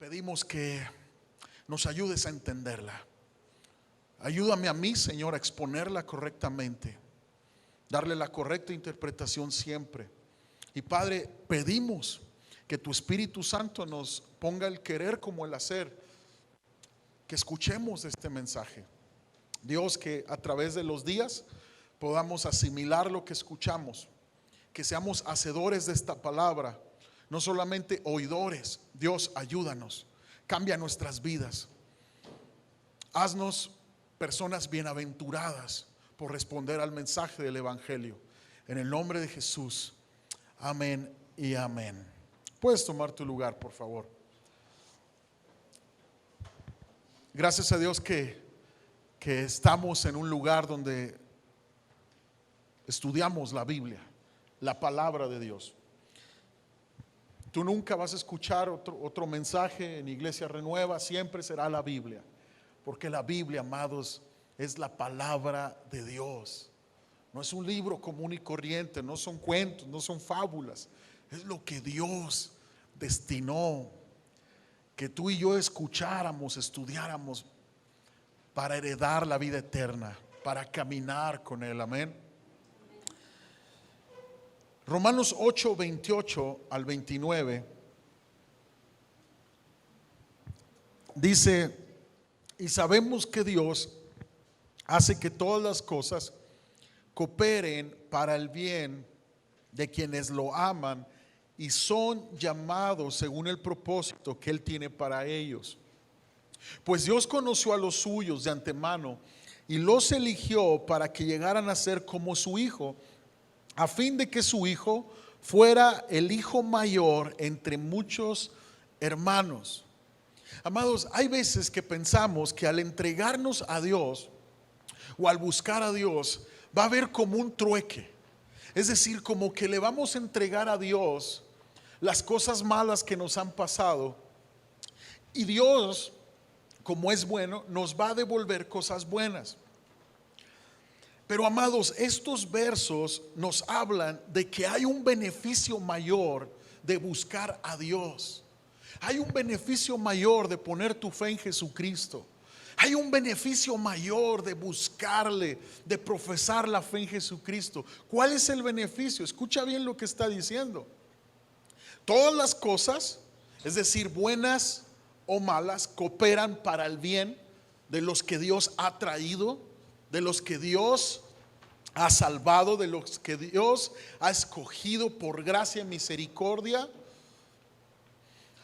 pedimos que nos ayudes a entenderla. Ayúdame a mí, Señor, a exponerla correctamente, darle la correcta interpretación siempre. Y Padre, pedimos que tu Espíritu Santo nos ponga el querer como el hacer, que escuchemos este mensaje. Dios, que a través de los días podamos asimilar lo que escuchamos, que seamos hacedores de esta palabra, no solamente oidores. Dios, ayúdanos, cambia nuestras vidas, haznos personas bienaventuradas por responder al mensaje del Evangelio. En el nombre de Jesús, amén y amén. Puedes tomar tu lugar, por favor. Gracias a Dios que estamos en un lugar donde estudiamos la Biblia, la palabra de Dios. Tú nunca vas a escuchar otro mensaje en Iglesia Renueva, siempre será la Biblia, porque la Biblia, amados, es la palabra de Dios. No es un libro común y corriente, no son cuentos, no son fábulas, es lo que Dios destinó que tú y yo escucháramos, estudiáramos para heredar la vida eterna, para caminar con Él. Amén. Romanos 8, 28 al 29 dice: y sabemos que Dios hace que todas las cosas cooperen para el bien de quienes lo aman y son llamados según el propósito que Él tiene para ellos. Pues Dios conoció a los suyos de antemano y los eligió para que llegaran a ser como su Hijo, a fin de que su Hijo fuera el hijo mayor entre muchos hermanos. Amados, hay veces que pensamos que al entregarnos a Dios o al buscar a Dios va a haber como un trueque. Es decir, como que le vamos a entregar a Dios las cosas malas que nos han pasado, y Dios, como es bueno, nos va a devolver cosas buenas. Pero amados, estos versos nos hablan de que hay un beneficio mayor de buscar a Dios. Hay un beneficio mayor de poner tu fe en Jesucristo. Hay un beneficio mayor de buscarle, de profesar la fe en Jesucristo. ¿Cuál es el beneficio? Escucha bien lo que está diciendo. Todas las cosas, es decir, buenas o malas, cooperan para el bien de los que Dios ha traído, de los que Dios ha salvado, de los que Dios ha escogido por gracia y misericordia.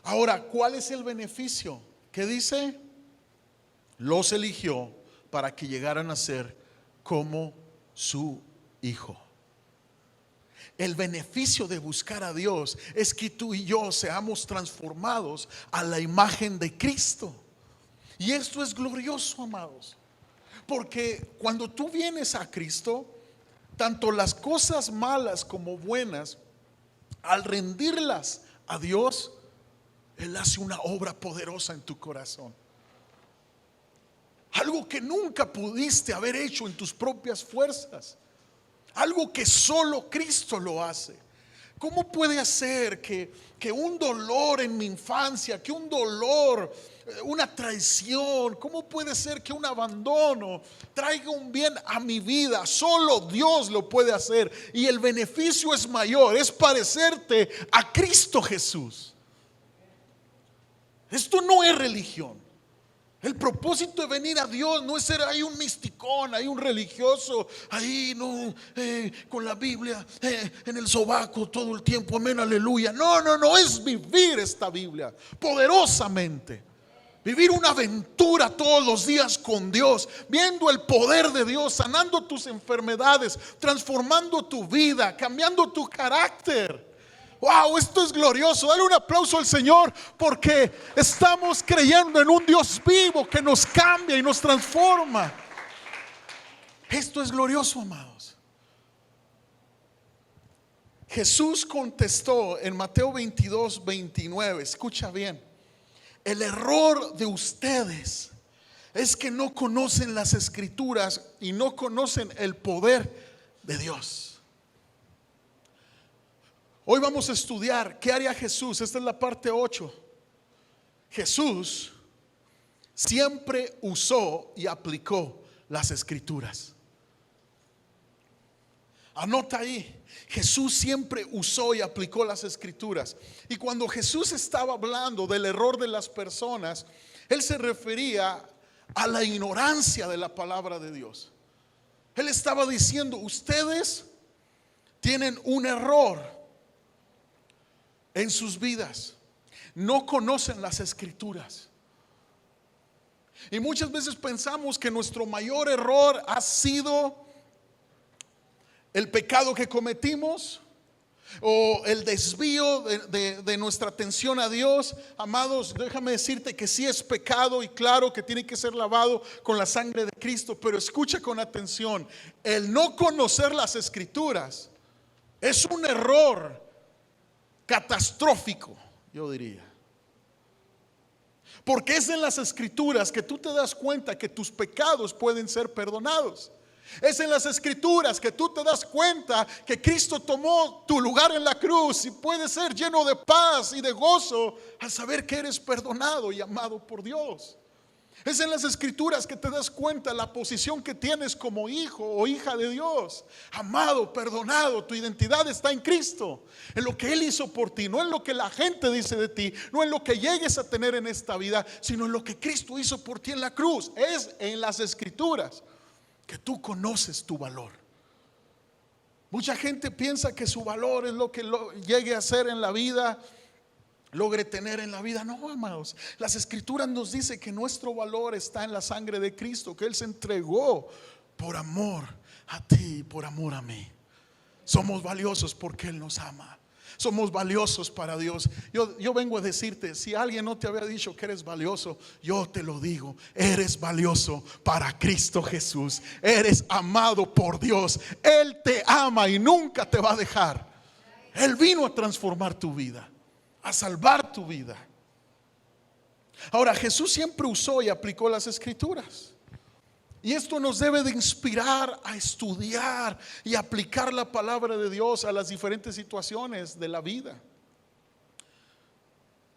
Ahora, ¿cuál es el beneficio? ¿Qué dice? Los eligió para que llegaran a ser como su Hijo. El beneficio de buscar a Dios es que tú y yo seamos transformados a la imagen de Cristo. Y esto es glorioso, amados, porque cuando tú vienes a Cristo, tanto las cosas malas como buenas, al rendirlas a Dios, Él hace una obra poderosa en tu corazón. Algo que nunca pudiste haber hecho en tus propias fuerzas. Algo que solo Cristo lo hace. ¿Cómo puede hacer que un dolor en mi infancia, que un dolor, una traición, cómo puede ser que un abandono traiga un bien a mi vida? Solo Dios lo puede hacer, y el beneficio es mayor, es parecerte a Cristo Jesús. Esto no es religión. El propósito de venir a Dios no es ser ahí un misticón, ahí un religioso, ahí no, con la Biblia en el sobaco todo el tiempo, amén, aleluya. No, es vivir esta Biblia poderosamente. Vivir una aventura todos los días con Dios, viendo el poder de Dios, sanando tus enfermedades, transformando tu vida, cambiando tu carácter. Wow, esto es glorioso. Dale un aplauso al Señor, porque estamos creyendo en un Dios vivo que nos cambia y nos transforma. Esto es glorioso, amados. Jesús contestó en Mateo 22, 29. Escucha bien. El error de ustedes es que no conocen las Escrituras y no conocen el poder de Dios. Hoy vamos a estudiar qué haría Jesús. Esta es la parte 8. Jesús siempre usó y aplicó las escrituras. Anota ahí, Jesús siempre usó y aplicó las escrituras. Y cuando Jesús estaba hablando del error de las personas, Él se refería a la ignorancia de la palabra de Dios. Él estaba diciendo, ustedes tienen un error en sus vidas. No conocen las escrituras. Y muchas veces pensamos que nuestro mayor error ha sido el pecado que cometimos o el desvío de nuestra atención a Dios. Amados, déjame decirte que sí es pecado y claro que tiene que ser lavado con la sangre de Cristo, pero escucha con atención, el no conocer las escrituras es un error catastrófico, yo diría. Porque es en las escrituras que tú te das cuenta que tus pecados pueden ser perdonados. Es en las escrituras que tú te das cuenta que Cristo tomó tu lugar en la cruz y puedes ser lleno de paz y de gozo al saber que eres perdonado y amado por Dios. Es en las escrituras que te das cuenta la posición que tienes como hijo o hija de Dios, amado, perdonado. Tu identidad está en Cristo, en lo que Él hizo por ti, no en lo que la gente dice de ti, no en lo que llegues a tener en esta vida, sino en lo que Cristo hizo por ti en la cruz. Es en las escrituras que tú conoces tu valor. Mucha gente piensa que su valor es lo que llegue a ser en la vida, logre tener en la vida. No, amados, las escrituras nos dice que nuestro valor está en la sangre de Cristo, que Él se entregó por amor a ti, por amor a mí. Somos valiosos porque Él nos ama. Somos valiosos para Dios. Yo vengo a decirte, si alguien no te había dicho que eres valioso, yo te lo digo, eres valioso para Cristo Jesús. Eres amado por Dios. Él te ama y nunca te va a dejar. Él vino a transformar tu vida, a salvar tu vida. Ahora, Jesús siempre usó y aplicó las escrituras. Y esto nos debe de inspirar a estudiar y aplicar la palabra de Dios a las diferentes situaciones de la vida.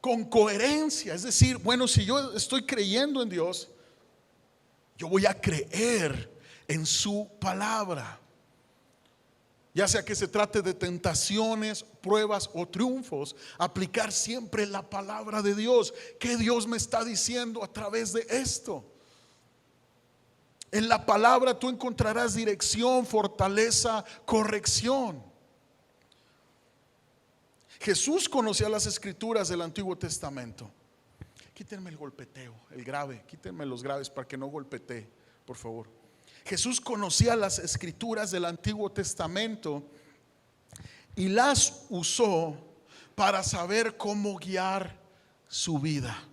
Con coherencia, es decir, bueno, si yo estoy creyendo en Dios, yo voy a creer en su palabra. Ya sea que se trate de tentaciones, pruebas o triunfos, aplicar siempre la palabra de Dios. ¿Qué Dios me está diciendo a través de esto? En la palabra tú encontrarás dirección, fortaleza, corrección. Jesús conocía las escrituras del Antiguo Testamento. Quítenme el golpeteo, el grave, quítenme los graves para que no golpetee, por favor. Jesús conocía las escrituras del Antiguo Testamento y las usó para saber cómo guiar su vida.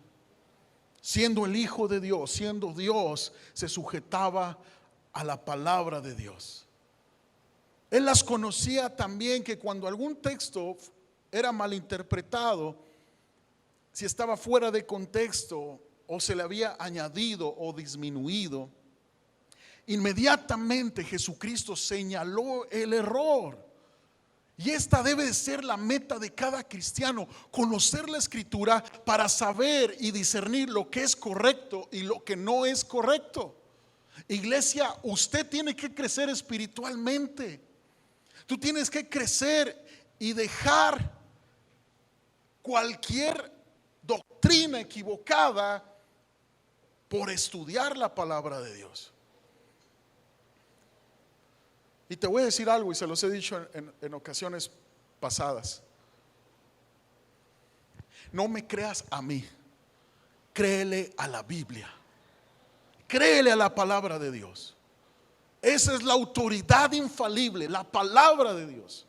Siendo el Hijo de Dios, siendo Dios, se sujetaba a la palabra de Dios. Él las conocía también, que cuando algún texto era malinterpretado, si estaba fuera de contexto o se le había añadido o disminuido, inmediatamente Jesucristo señaló el error. Y esta debe de ser la meta de cada cristiano: conocer la escritura para saber y discernir lo que es correcto y lo que no es correcto. Iglesia, usted tiene que crecer espiritualmente. Tú tienes que crecer y dejar cualquier doctrina equivocada por estudiar la palabra de Dios. Y te voy a decir algo, y se los he dicho en ocasiones pasadas. No me creas a mí, créele a la Biblia, créele a la palabra de Dios. Esa es la autoridad infalible, la palabra de Dios.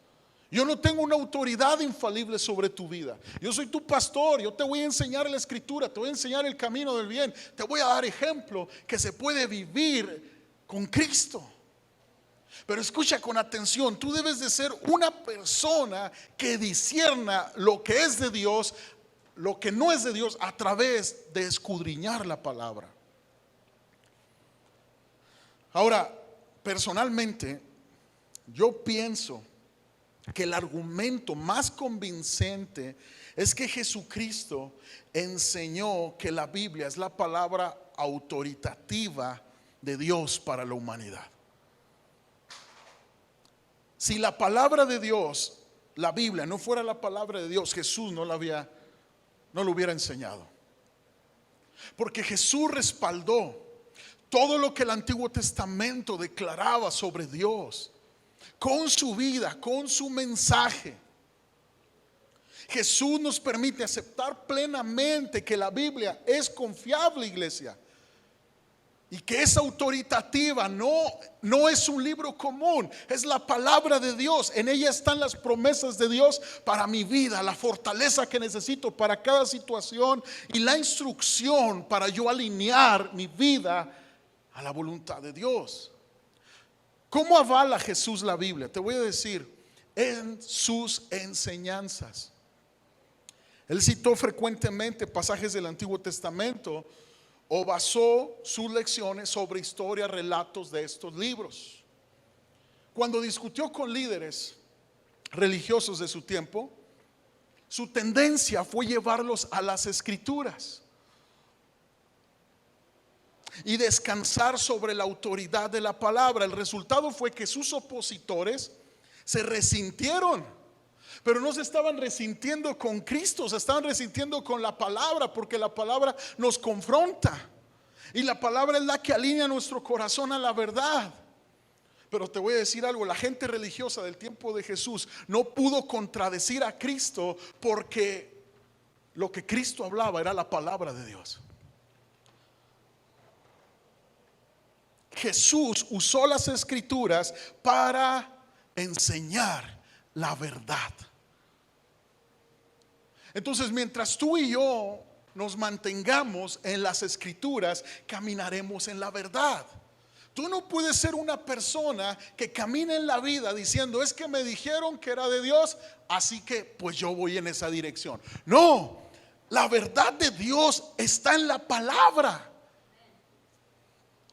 Yo no tengo una autoridad infalible sobre tu vida. Yo soy tu pastor, yo te voy a enseñar la escritura, te voy a enseñar el camino del bien, te voy a dar ejemplo que se puede vivir con Cristo. Pero escucha con atención, tú debes de ser una persona que discierna lo que es de Dios, lo que no es de Dios, a través de escudriñar la palabra. Ahora, personalmente, yo pienso que el argumento más convincente es que Jesucristo enseñó que la Biblia es la palabra autoritativa de Dios para la humanidad. Si la palabra de Dios, la Biblia, no fuera la palabra de Dios, Jesús no lo hubiera enseñado. Porque Jesús respaldó todo lo que el Antiguo Testamento declaraba sobre Dios con su vida, con su mensaje. Jesús nos permite aceptar plenamente que la Biblia es confiable, iglesia, y que es autoritativa. No es un libro común, es la palabra de Dios. En ella están las promesas de Dios para mi vida, la fortaleza que necesito para cada situación y la instrucción para yo alinear mi vida a la voluntad de Dios. ¿Cómo avala Jesús la Biblia? Te voy a decir, en sus enseñanzas. Él citó frecuentemente pasajes del Antiguo Testamento o basó sus lecciones sobre historias, relatos de estos libros. Cuando discutió con líderes religiosos de su tiempo, su tendencia fue llevarlos a las Escrituras y descansar sobre la autoridad de la palabra. El resultado fue que sus opositores se resintieron, pero no se estaban resintiendo con Cristo, se estaban resintiendo con la palabra, porque la palabra nos confronta y la palabra es la que alinea nuestro corazón a la verdad. Pero te voy a decir algo, la gente religiosa del tiempo de Jesús no pudo contradecir a Cristo, porque lo que Cristo hablaba era la palabra de Dios. Jesús usó las Escrituras para enseñar la verdad. Entonces, mientras tú y yo nos mantengamos en las Escrituras, caminaremos en la verdad. Tú no puedes ser una persona que camine en la vida diciendo: es que me dijeron que era de Dios, así que pues yo voy en esa dirección. No, la verdad de Dios está en la palabra.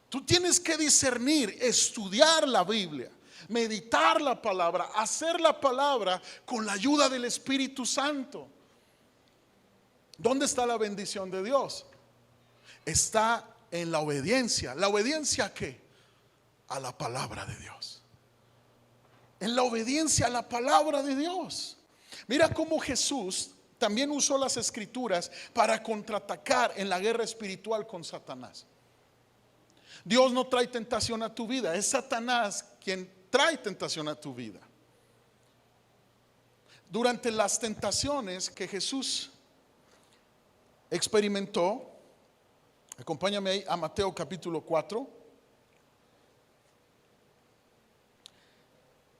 Tú tienes que discernir, estudiar la Biblia, meditar la palabra, hacer la palabra con la ayuda del Espíritu Santo. ¿Dónde está la bendición de Dios? Está en la obediencia. ¿La obediencia a qué? A la palabra de Dios. En la obediencia a la palabra de Dios. Mira cómo Jesús también usó las Escrituras para contraatacar en la guerra espiritual con Satanás. Dios no trae tentación a tu vida, es Satanás quien trae tentación a tu vida. Durante las tentaciones que Jesús experimentó, acompáñame ahí a Mateo capítulo 4.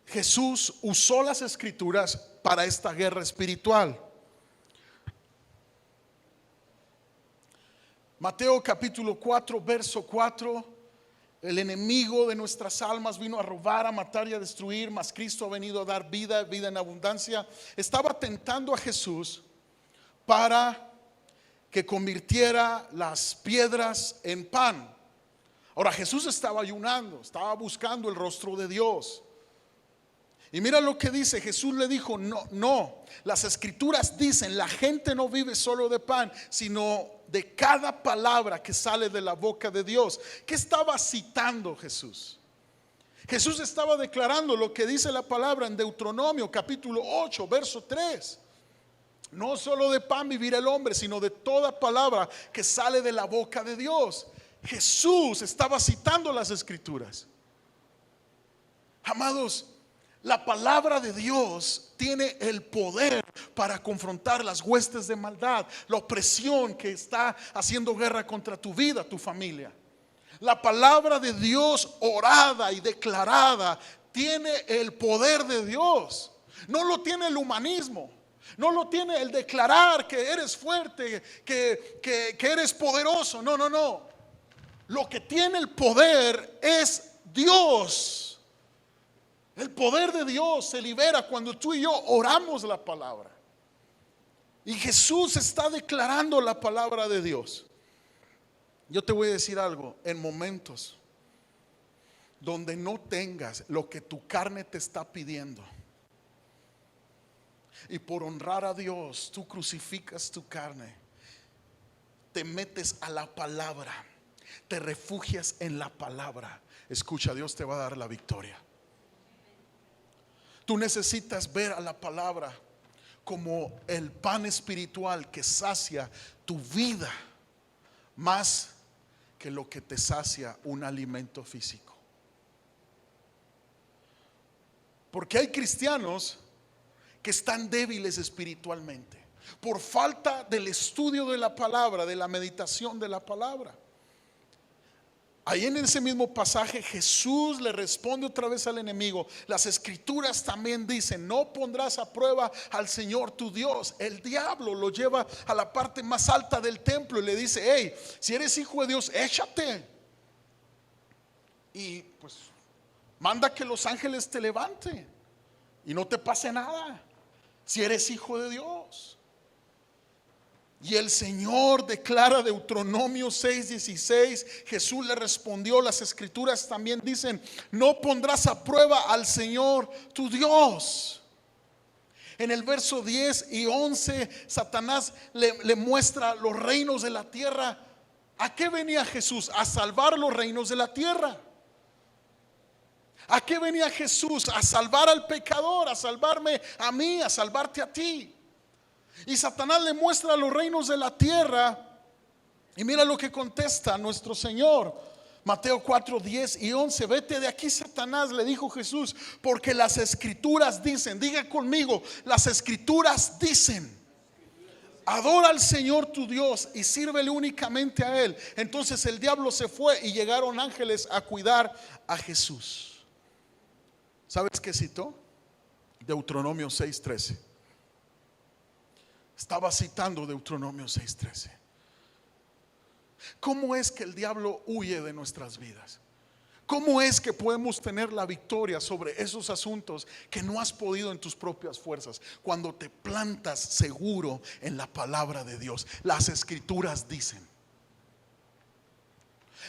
Jesús usó las Escrituras para esta guerra espiritual. Mateo capítulo 4, verso 4. El enemigo de nuestras almas vino a robar, a matar y a destruir, mas Cristo ha venido a dar vida, vida en abundancia. Estaba tentando a Jesús para que convirtiera las piedras en pan. Ahora, Jesús estaba ayunando, estaba buscando el rostro de Dios. Y mira lo que dice, Jesús le dijo: no, las Escrituras dicen, la gente no vive solo de pan, sino de cada palabra que sale de la boca de Dios. ¿Qué estaba citando Jesús? Jesús estaba declarando lo que dice la palabra en Deuteronomio capítulo 8, verso 3. No solo de pan vivirá el hombre, sino de toda palabra que sale de la boca de Dios. Jesús estaba citando las Escrituras. Amados, la palabra de Dios tiene el poder para confrontar las huestes de maldad, la opresión que está haciendo guerra contra tu vida, tu familia. La palabra de Dios orada y declarada tiene el poder de Dios. No lo tiene el humanismo, no lo tiene el declarar que eres fuerte, que eres poderoso. No. Lo que tiene el poder es Dios. El poder de Dios se libera cuando tú y yo oramos la palabra. Y Jesús está declarando la palabra de Dios. Yo te voy a decir algo, en momentos donde no tengas lo que tu carne te está pidiendo, y por honrar a Dios tú crucificas tu carne, te metes a la palabra, te refugias en la palabra, escucha, Dios te va a dar la victoria. Tú necesitas ver a la palabra como el pan espiritual que sacia tu vida más que lo que te sacia un alimento físico. Porque hay cristianos que están débiles espiritualmente por falta del estudio de la palabra, de la meditación de la palabra. Ahí en ese mismo pasaje Jesús le responde otra vez al enemigo. Las escrituras también dicen: no pondrás a prueba al Señor tu Dios. El diablo lo lleva a la parte más alta del templo y le dice: hey, si eres hijo de Dios, échate. Y pues manda que los ángeles te levanten y no te pase nada si eres hijo de Dios. Y el Señor declara, Deuteronomio 6:16, Jesús le respondió: las escrituras también dicen: no pondrás a prueba al Señor tu Dios. En el verso 10 y 11 Satanás le muestra los reinos de la tierra. ¿A qué venía Jesús? A salvar los reinos de la tierra. ¿A qué venía Jesús? A salvar al pecador, a salvarme a mí, a salvarte a ti. Y Satanás le muestra los reinos de la tierra. Y mira lo que contesta nuestro Señor. Mateo 4:10 y 11. Vete de aquí, Satanás, le dijo Jesús, porque las escrituras dicen, diga conmigo, las escrituras dicen: adora al Señor tu Dios y sírvele únicamente a Él. Entonces el diablo se fue y llegaron ángeles a cuidar a Jesús. ¿Sabes qué citó? Deuteronomio 6:13. Estaba citando Deuteronomio 6:13. ¿Cómo es que el diablo huye de nuestras vidas? ¿Cómo es que podemos tener la victoria sobre esos asuntos que no has podido en tus propias fuerzas? Cuando te plantas seguro en la palabra de Dios. Las escrituras dicen.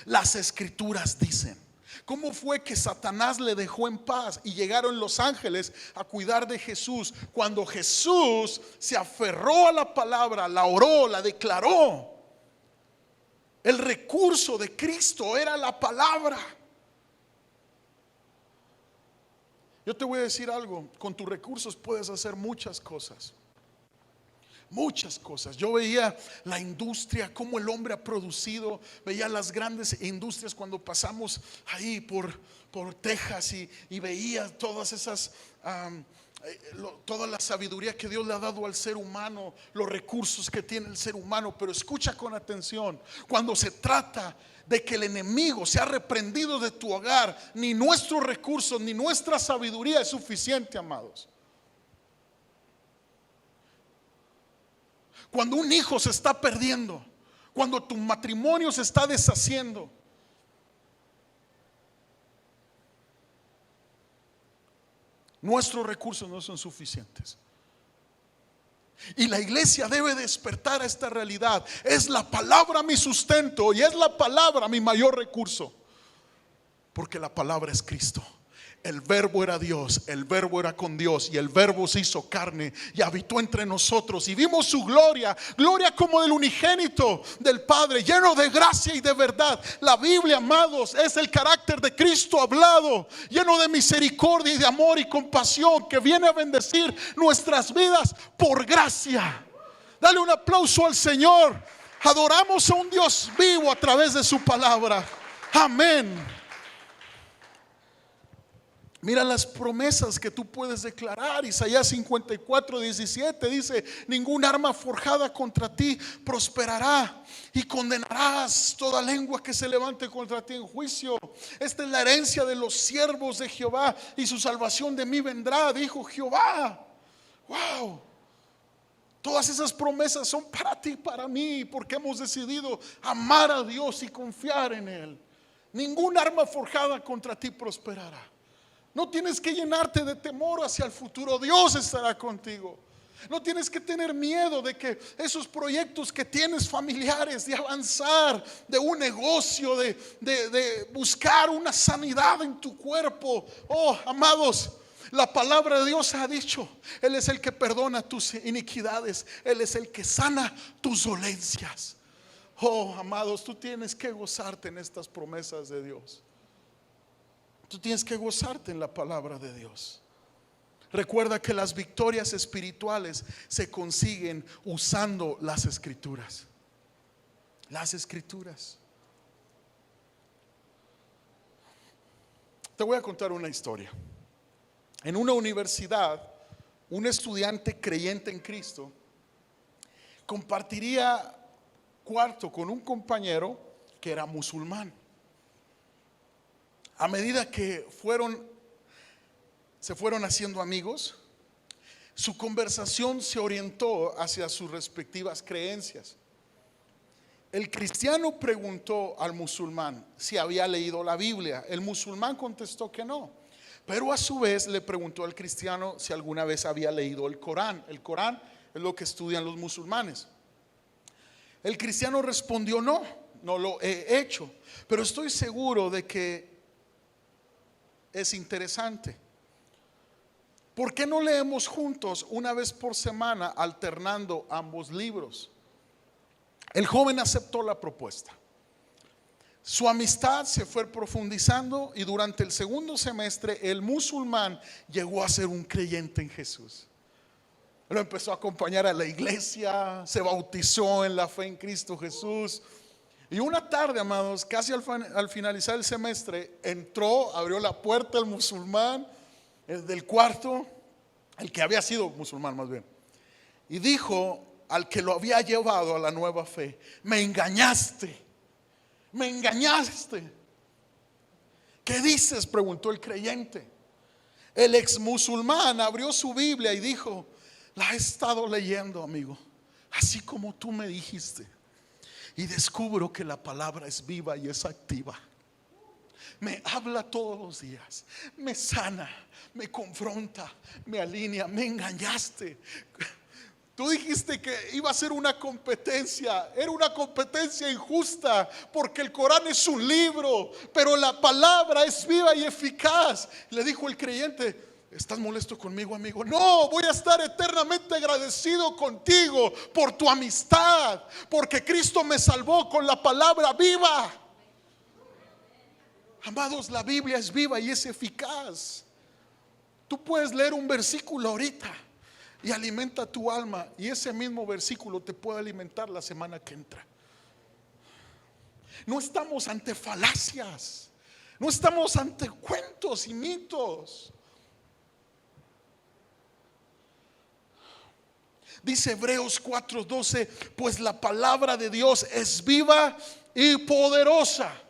Las escrituras dicen. ¿Cómo fue que Satanás le dejó en paz y llegaron los ángeles a cuidar de Jesús? Cuando Jesús se aferró a la palabra, la oró, la declaró. El recurso de Cristo era la palabra. Yo te voy a decir algo: con tus recursos puedes hacer muchas cosas. Muchas cosas. Yo veía la industria, cómo el hombre ha producido. Veía las grandes industrias cuando pasamos ahí por Texas y veía todas esas toda la sabiduría que Dios le ha dado al ser humano, los recursos que tiene el ser humano. Pero escucha con atención: cuando se trata de que el enemigo sea reprendido de tu hogar, ni nuestros recursos ni nuestra sabiduría es suficiente, amados. Cuando un hijo se está perdiendo, cuando tu matrimonio se está deshaciendo, nuestros recursos no son suficientes. Y la iglesia debe despertar a esta realidad. Es la palabra mi sustento y es la palabra mi mayor recurso. Porque la palabra es Cristo. El verbo era Dios, el verbo era con Dios y el verbo se hizo carne y habitó entre nosotros y vimos su gloria, gloria como del unigénito del Padre, lleno de gracia y de verdad. La Biblia, amados, es el carácter de Cristo hablado, lleno de misericordia y de amor y compasión, que viene a bendecir nuestras vidas por gracia. Dale un aplauso al Señor. Adoramos a un Dios vivo a través de su palabra. Amén. Mira las promesas que tú puedes declarar. Isaías 54:17 dice: ningún arma forjada contra ti prosperará y condenarás toda lengua que se levante contra ti en juicio. Esta es la herencia de los siervos de Jehová y su salvación de mí vendrá, dijo Jehová. Wow. Todas esas promesas son para ti y para mí, porque hemos decidido amar a Dios y confiar en Él. Ningún arma forjada contra ti prosperará. No tienes que llenarte de temor hacia el futuro. Dios estará contigo. No tienes que tener miedo de que esos proyectos que tienes familiares, de avanzar, de un negocio, de buscar una sanidad en tu cuerpo. Oh, amados, La palabra de Dios ha dicho, Él es el que perdona tus iniquidades, Él es el que sana tus dolencias. Oh, amados, tú tienes que gozarte en estas promesas de Dios. Tú tienes que gozarte en la palabra de Dios. Recuerda que las victorias espirituales se consiguen usando las escrituras. Las escrituras. Te voy a contar una historia. En una universidad, un estudiante creyente en Cristo compartiría cuarto con un compañero que era musulmán. A medida que se fueron haciendo amigos, su conversación se orientó hacia sus respectivas creencias. El cristiano preguntó al musulmán si había leído la Biblia. El musulmán contestó que no, pero a su vez le preguntó al cristiano si alguna vez había leído el Corán. El Corán es lo que estudian los musulmanes. El cristiano respondió: no lo he hecho, pero estoy seguro de que es interesante. ¿Por qué no leemos juntos una vez por semana, alternando ambos libros? El joven aceptó la propuesta. Su amistad se fue profundizando y durante el segundo semestre el musulmán llegó a ser un creyente en Jesús. Lo empezó a acompañar a la iglesia, se bautizó en la fe en Cristo Jesús. Y una tarde, amados, casi al finalizar el semestre, abrió la puerta el musulmán del cuarto, el que había sido musulmán más bien, y dijo al que lo había llevado a la nueva fe: me engañaste. ¿Qué dices?, preguntó el creyente. El ex musulmán abrió su Biblia y dijo: la he estado leyendo, amigo, así como tú me dijiste, y descubro que la palabra es viva y es activa. Me habla todos los días, me sana, me confronta, me alinea. Me engañaste. Tú dijiste que iba a ser una competencia. Era una competencia injusta, porque el Corán es un libro, pero la palabra es viva y eficaz. Le dijo el creyente: ¿estás molesto conmigo, amigo? No, voy a estar eternamente agradecido contigo por tu amistad, porque Cristo me salvó con la palabra viva. Amados, la Biblia es viva y es eficaz. Tú puedes leer un versículo ahorita y alimenta tu alma, y ese mismo versículo te puede alimentar la semana que entra. No estamos ante falacias, no estamos ante cuentos y mitos. Dice Hebreos 4:12: pues la palabra de Dios es viva y poderosa.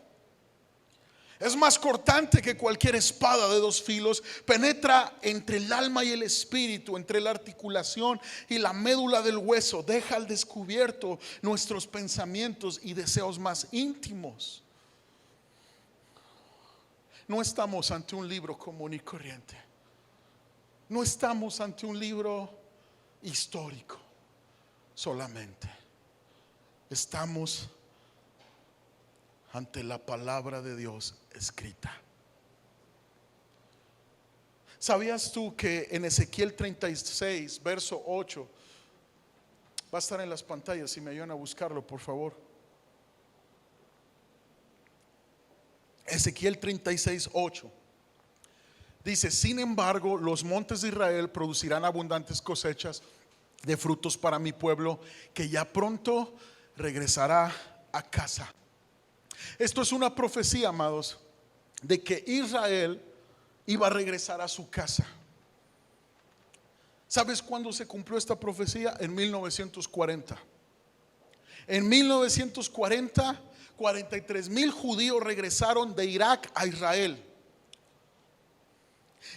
Es más cortante que cualquier espada de dos filos, penetra entre el alma y el espíritu, entre la articulación y la médula del hueso, deja al descubierto nuestros pensamientos y deseos más íntimos. No estamos ante un libro común y corriente. No estamos ante un libro histórico solamente. Estamos ante la palabra de Dios escrita. ¿Sabías tú que en Ezequiel 36, verso 8, va a estar en las pantallas, si me ayudan a buscarlo, por favor? Ezequiel 36, 8 dice: sin embargo, los montes de Israel producirán abundantes cosechas de frutos para mi pueblo, que ya pronto regresará a casa. Esto es una profecía, amados, de que Israel iba a regresar a su casa. ¿Sabes cuándo se cumplió esta profecía? En 1940. En 1940, 43,000 judíos regresaron de Irak a Israel.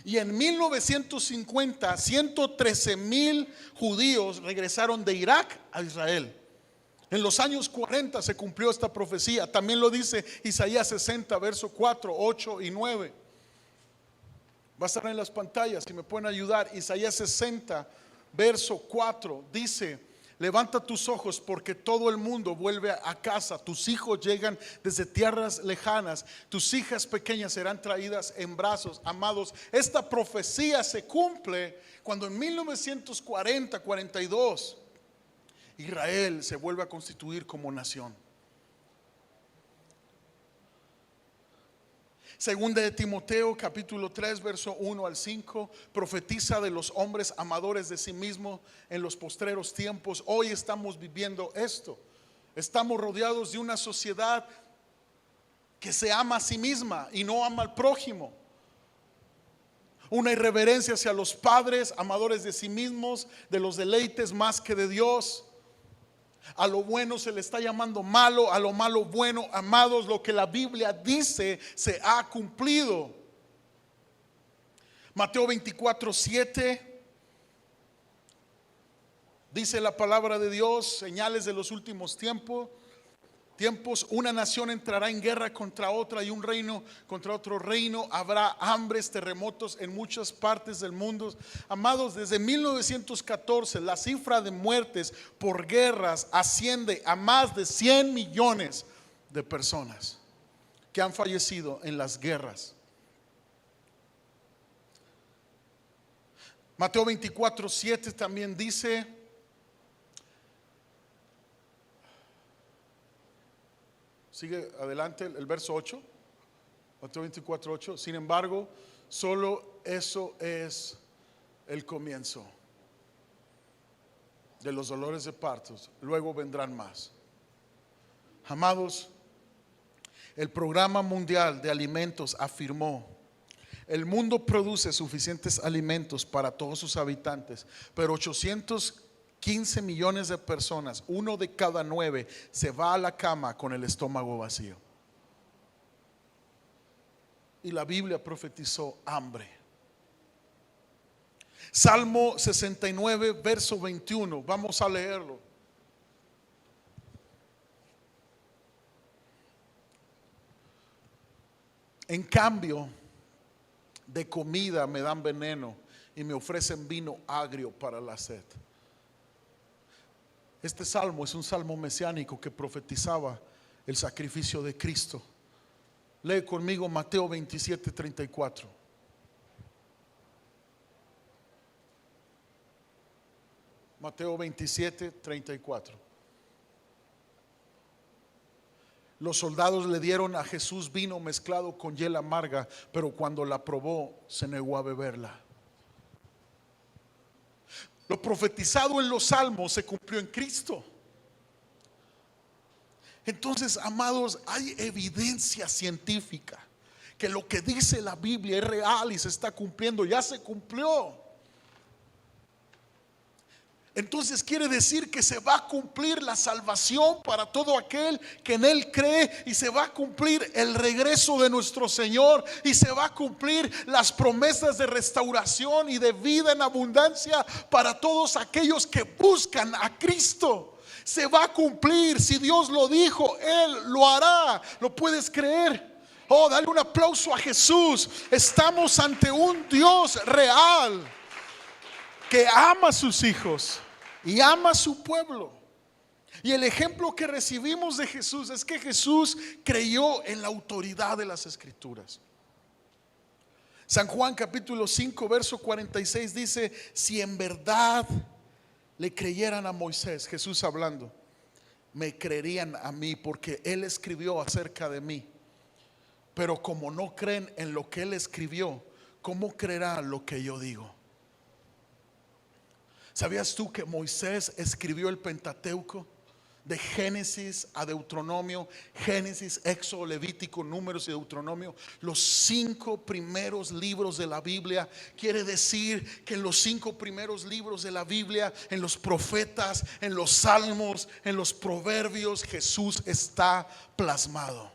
Y en 1950, 113,000 judíos regresaron de Irak a Israel. En los años 40 se cumplió esta profecía. También lo dice Isaías 60, verso 4, 8 y 9. Va a estar en las pantallas, si me pueden ayudar. Isaías 60, verso 4 dice: Levanta tus ojos porque todo el mundo vuelve a casa. Tus hijos llegan desde tierras lejanas. Tus hijas pequeñas serán traídas en brazos. Amados, esta profecía se cumple cuando en 1940-42 Israel se vuelve a constituir como nación. Segunda de Timoteo capítulo 3 verso 1 al 5 profetiza de los hombres amadores de sí mismos en los postreros tiempos. Hoy estamos viviendo esto. Estamos rodeados de una sociedad que se ama a sí misma y no ama al prójimo. Una irreverencia hacia los padres, amadores de sí mismos, de los deleites más que de Dios. A lo bueno se le está llamando malo, a lo malo bueno. Amados, lo que la Biblia dice se ha cumplido. Mateo 24:7 dice la palabra de Dios: señales de los últimos tiempos, una nación entrará en guerra contra otra y un reino contra otro reino. Habrá hambres, terremotos en muchas partes del mundo. Amados, desde 1914 la cifra de muertes por guerras asciende a más de 100 millones de personas que han fallecido en las guerras. Mateo 24:7 también dice: sigue adelante el verso 8, Mateo 24:8. Sin embargo, solo eso es el comienzo de los dolores de partos. Luego vendrán más. Amados, el Programa Mundial de Alimentos afirmó: el mundo produce suficientes alimentos para todos sus habitantes, pero 815 millones de personas, 1 de cada 9, se va a la cama con el estómago vacío. Y la Biblia profetizó hambre. Salmo 69 verso 21, vamos a leerlo. En cambio de comida me dan veneno y me ofrecen vino agrio para la sed. Este salmo es un salmo mesiánico que profetizaba el sacrificio de Cristo. Lee conmigo Mateo 27:34. Mateo 27:34. Los soldados le dieron a Jesús vino mezclado con hiel amarga, pero cuando la probó se negó a beberla. Lo profetizado en los salmos se cumplió en Cristo. Entonces, amados, hay evidencia científica que lo que dice la Biblia es real y se está cumpliendo, ya se cumplió. Entonces quiere decir que se va a cumplir la salvación para todo aquel que en Él cree, y se va a cumplir el regreso de nuestro Señor, y se va a cumplir las promesas de restauración y de vida en abundancia para todos aquellos que buscan a Cristo. Se va a cumplir. Si Dios lo dijo, Él lo hará. ¿Lo puedes creer? Oh, dale un aplauso a Jesús. Estamos ante un Dios real que ama a sus hijos y ama a su pueblo. Y el ejemplo que recibimos de Jesús es que Jesús creyó en la autoridad de las Escrituras. San Juan capítulo 5 verso 46 dice: si en verdad le creyeran a Moisés, Jesús hablando, me creerían a mí, porque él escribió acerca de mí. Pero como no creen en lo que él escribió, ¿cómo creerán lo que yo digo? ¿Sabías tú que Moisés escribió el Pentateuco? De Génesis a Deuteronomio, Génesis, Éxodo, Levítico, Números y Deuteronomio, los 5 primeros libros de la Biblia. Quiere decir que en los 5 primeros libros de la Biblia, en los profetas, en los salmos, en los proverbios, Jesús está plasmado.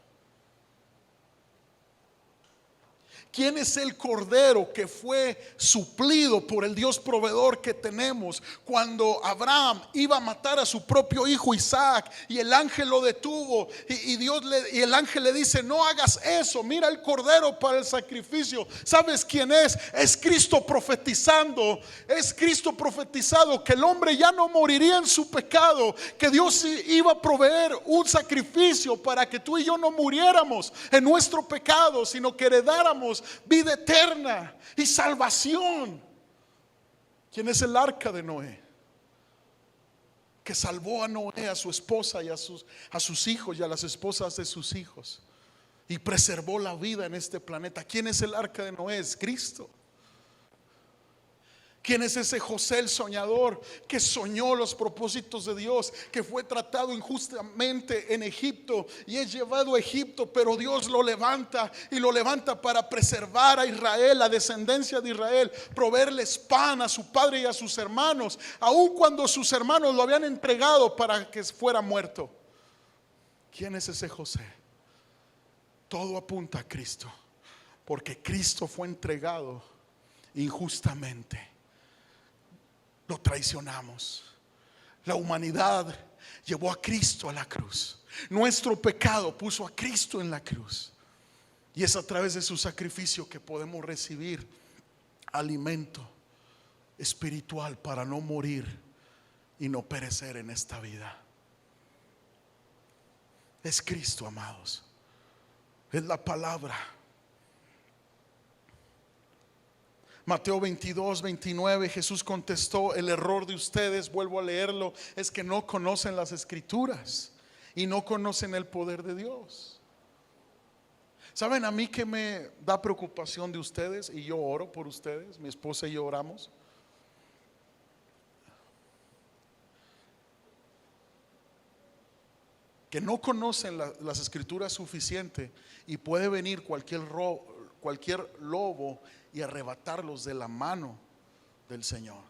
¿Quién es el cordero que fue suplido por el Dios proveedor que tenemos? Cuando Abraham iba a matar a su propio hijo Isaac y el ángel lo detuvo y el ángel le dice: no hagas eso, mira el cordero para el sacrificio. ¿Sabes quién es? Es Cristo profetizando. Es Cristo profetizado que el hombre ya no moriría en su pecado, que Dios iba a proveer un sacrificio para que tú y yo no muriéramos en nuestro pecado, sino que heredáramos vida eterna y salvación. ¿Quién es el arca de Noé? Que salvó a Noé, a su esposa y a sus hijos y a las esposas de sus hijos, y preservó la vida en este planeta. ¿Quién es el arca de Noé? Es Cristo. ¿Quién es ese José el soñador que soñó los propósitos de Dios, que fue tratado injustamente en Egipto y es llevado a Egipto, pero Dios lo levanta y lo levanta para preservar a Israel, la descendencia de Israel, proveerles pan a su padre y a sus hermanos, aun cuando sus hermanos lo habían entregado para que fuera muerto? ¿Quién es ese José? Todo apunta a Cristo, porque Cristo fue entregado injustamente. Lo traicionamos. La humanidad llevó a Cristo a la cruz. Nuestro pecado puso a Cristo en la cruz. Y es a través de su sacrificio que podemos recibir alimento espiritual para no morir y no perecer en esta vida. Es Cristo, amados. Es la palabra. Mateo 22, 29, Jesús contestó: el error de ustedes, vuelvo a leerlo, es que no conocen las escrituras y no conocen el poder de Dios. ¿Saben a mí que me da preocupación de ustedes? Y yo oro por ustedes, mi esposa y yo oramos. Que no conocen las escrituras suficiente, y puede venir cualquier lobo y arrebatarlos de la mano del Señor.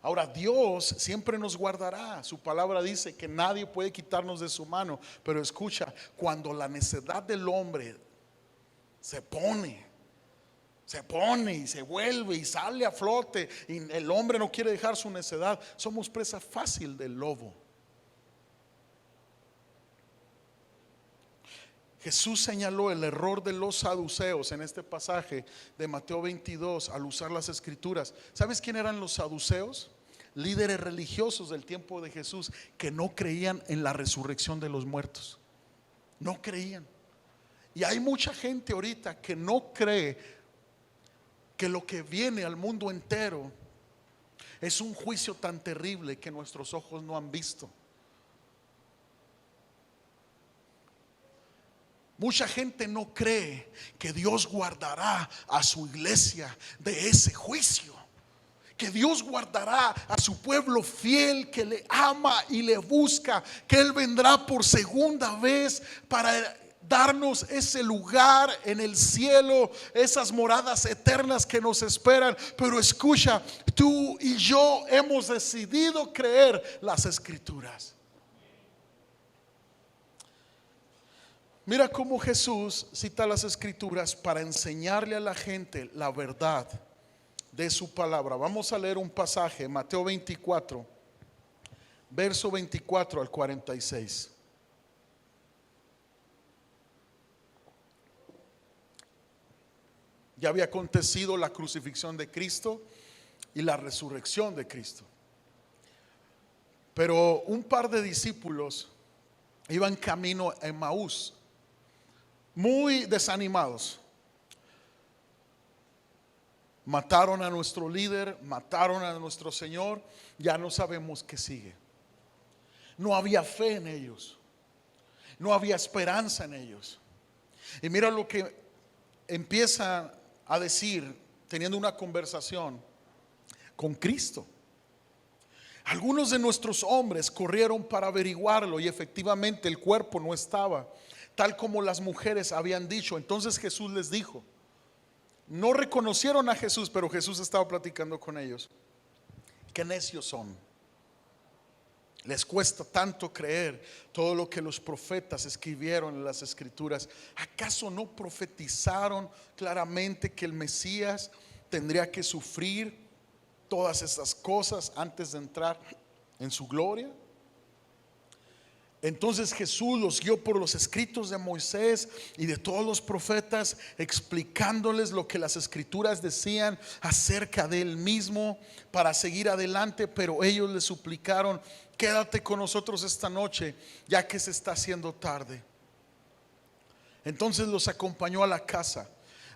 Ahora, Dios siempre nos guardará. Su palabra dice que nadie puede quitarnos de su mano. Pero escucha, cuando la necedad del hombre se pone y se vuelve y sale a flote, y el hombre no quiere dejar su necedad, somos presa fácil del lobo. Jesús señaló el error de los saduceos en este pasaje de Mateo 22 al usar las escrituras. ¿Sabes quién eran los saduceos? Líderes religiosos del tiempo de Jesús que no creían en la resurrección de los muertos. No creían. Y hay mucha gente ahorita que no cree que lo que viene al mundo entero es un juicio tan terrible que nuestros ojos no han visto. Mucha gente no cree que Dios guardará a su iglesia de ese juicio, que Dios guardará a su pueblo fiel que le ama y le busca, que Él vendrá por segunda vez para darnos ese lugar en el cielo, esas moradas eternas que nos esperan. Pero escucha, tú y yo hemos decidido creer las escrituras. Mira cómo Jesús cita las escrituras para enseñarle a la gente la verdad de su palabra. Vamos a leer un pasaje, Mateo 24, verso 24 al 46. Ya había acontecido la crucifixión de Cristo y la resurrección de Cristo. Pero un par de discípulos iban camino a Emaús, muy desanimados. Mataron a nuestro líder, mataron a nuestro Señor, ya no sabemos qué sigue. No había fe en ellos, no había esperanza en ellos. Y mira lo que empieza a decir, teniendo una conversación con Cristo. Algunos de nuestros hombres corrieron para averiguarlo, y efectivamente el cuerpo no estaba tal como las mujeres habían dicho. Entonces Jesús les dijo, no reconocieron a Jesús, pero Jesús estaba platicando con ellos. Qué necios son. Les cuesta tanto creer todo lo que los profetas escribieron en las escrituras. ¿Acaso no profetizaron claramente que el Mesías tendría que sufrir todas estas cosas antes de entrar en su gloria? Entonces Jesús los guió por los escritos de Moisés y de todos los profetas, explicándoles lo que las escrituras decían acerca de él mismo para seguir adelante. Pero ellos le suplicaron: quédate con nosotros esta noche, ya que se está haciendo tarde. Entonces los acompañó a la casa.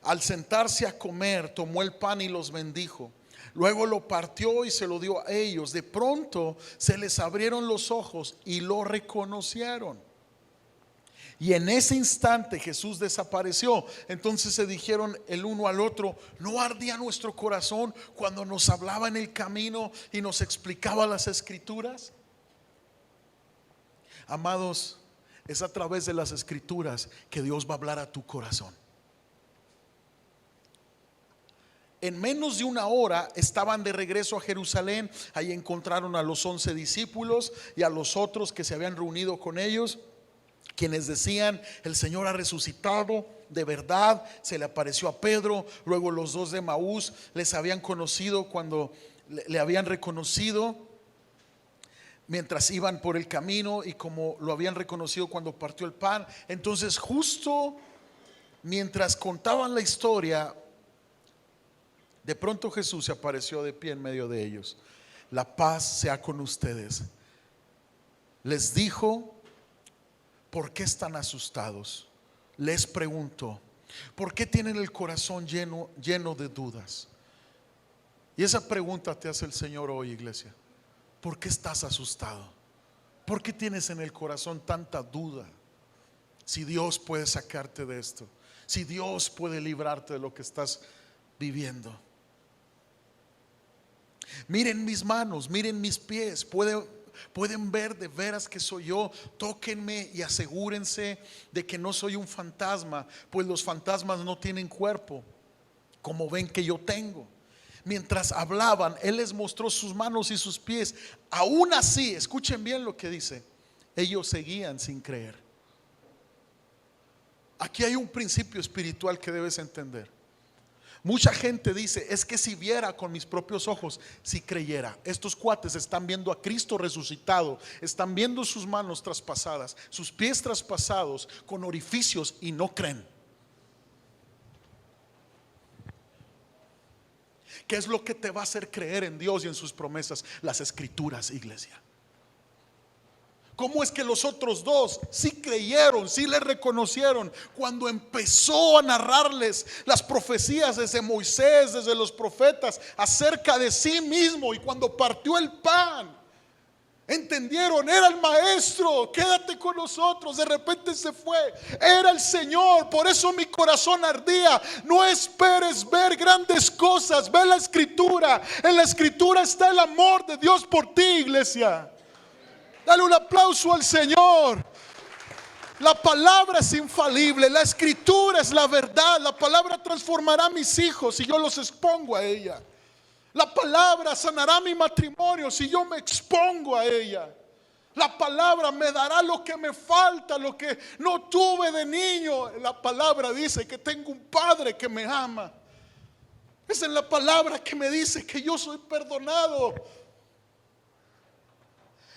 Al sentarse a comer, tomó el pan y los bendijo. Luego lo partió y se lo dio a ellos. De pronto se les abrieron los ojos y lo reconocieron. Y en ese instante Jesús desapareció. Entonces se dijeron el uno al otro: ¿no ardía nuestro corazón cuando nos hablaba en el camino y nos explicaba las escrituras? Amados, es a través de las escrituras que Dios va a hablar a tu corazón. En menos de una hora estaban de regreso a Jerusalén. Ahí encontraron a los 11 discípulos y a los otros que se habían reunido con ellos, quienes decían: el Señor ha resucitado de verdad. Se le apareció a Pedro. Luego los dos de Emaús les habían conocido cuando le habían reconocido mientras iban por el camino, y como lo habían reconocido cuando partió el pan. Entonces, justo mientras contaban la historia, de pronto Jesús se apareció de pie en medio de ellos. La paz sea con ustedes. Les dijo: ¿por qué están asustados? Les preguntó: ¿por qué tienen el corazón lleno de dudas? Y esa pregunta te hace el Señor hoy, iglesia. ¿Por qué estás asustado? ¿Por qué tienes en el corazón tanta duda? Si Dios puede sacarte de esto, si Dios puede librarte de lo que estás viviendo. Miren mis manos, miren mis pies. Pueden ver de veras que soy yo. Tóquenme y asegúrense de que no soy un fantasma, pues los fantasmas no tienen cuerpo, como ven que yo tengo. Mientras hablaban, Él les mostró sus manos y sus pies. Aún así, escuchen bien lo que dice, ellos seguían sin creer. Aquí hay un principio espiritual que debes entender. Mucha gente dice: es que si viera con mis propios ojos, si creyera. Estos cuates están viendo a Cristo resucitado, están viendo sus manos traspasadas, sus pies traspasados con orificios, y no creen. ¿Qué es lo que te va a hacer creer en Dios y en sus promesas? Las escrituras, iglesia. ¿Cómo es que los otros dos sí creyeron, sí le reconocieron cuando empezó a narrarles las profecías desde Moisés, desde los profetas, acerca de sí mismo? Y cuando partió el pan, entendieron: era el maestro, quédate con nosotros. De repente se fue, era el Señor. Por eso mi corazón ardía. No esperes ver grandes cosas, ve la escritura. En la escritura está el amor de Dios por ti, iglesia. Dale un aplauso al Señor. La palabra es infalible, la escritura es la verdad. La palabra transformará a mis hijos si yo los expongo a ella. La palabra sanará mi matrimonio si yo me expongo a ella. La palabra me dará lo que me falta, lo que no tuve de niño. La palabra dice que tengo un Padre que me ama. Es en la palabra que me dice que yo soy perdonado.